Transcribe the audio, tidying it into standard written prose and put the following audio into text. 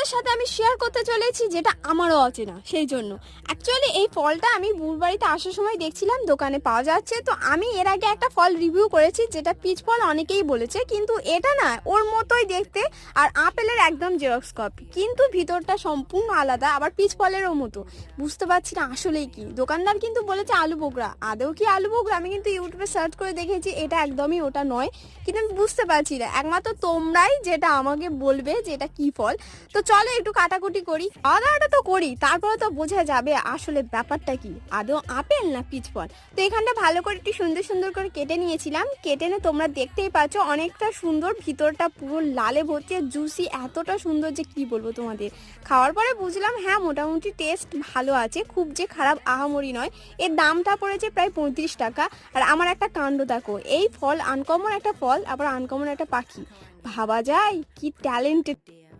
তোমাদের সাথে আমি শেয়ার করতে চলেছি যেটা আমারও অচেনা। সেই জন্য অ্যাকচুয়ালি এই ফলটা আমি বুড়বাড়িতে আসার সময় দেখছিলাম দোকানে পাওয়া যাচ্ছে। তো আমি এর আগে একটা ফল রিভিউ করেছি যেটা পিচ ফল, অনেকেই বলেছে, কিন্তু এটা না ওর মতোই দেখতে আর আপেলের একদম জেরক্স কপি, কিন্তু ভিতরটা সম্পূর্ণ আলাদা, আবার পিচ ফলেরও মতো। বুঝতে পারছি না আসলেই কি। দোকানদার কিন্তু বলেছে আলু বোগরা, আদৌ কি আলু বোগরা? আমি কিন্তু ইউটিউবে সার্চ করে দেখেছি, এটা একদমই ওটা নয়, কিন্তু আমি বুঝতে পারছি না। একমাত্র তোমরাই যেটা আমাকে বলবে যে এটা কি ফল। তো চলো একটু কাটাকুটি করি, আদাটা তো করি, তারপরে তো বোঝা যাবে আসলে ব্যাপারটা কি, আদৌ আপেল না পিচ ফল। তো এখানটা ভালো করে একটু সুন্দর সুন্দর করে কেটে নিয়েছিলাম। কেটে নিয়ে তোমরা দেখতেই পাচ্ছ অনেকটা সুন্দর, ভিতরটা পুরো লালে ভর্তি, জুসি, এতটা সুন্দর যে কি বলবো তোমাদের। খাওয়ার পরে বুঝলাম হ্যাঁ মোটামুটি টেস্ট ভালো আছে, খুব যে খারাপ আহামরি নয়। এর দামটা পড়েছে প্রায় 35 টাকা। আর আমার একটা কাণ্ড দেখো, এই ফল আনকমন একটা ফল, আবার আনকমন একটা পাখি, ভাবা যায় কি ট্যালেন্টেড।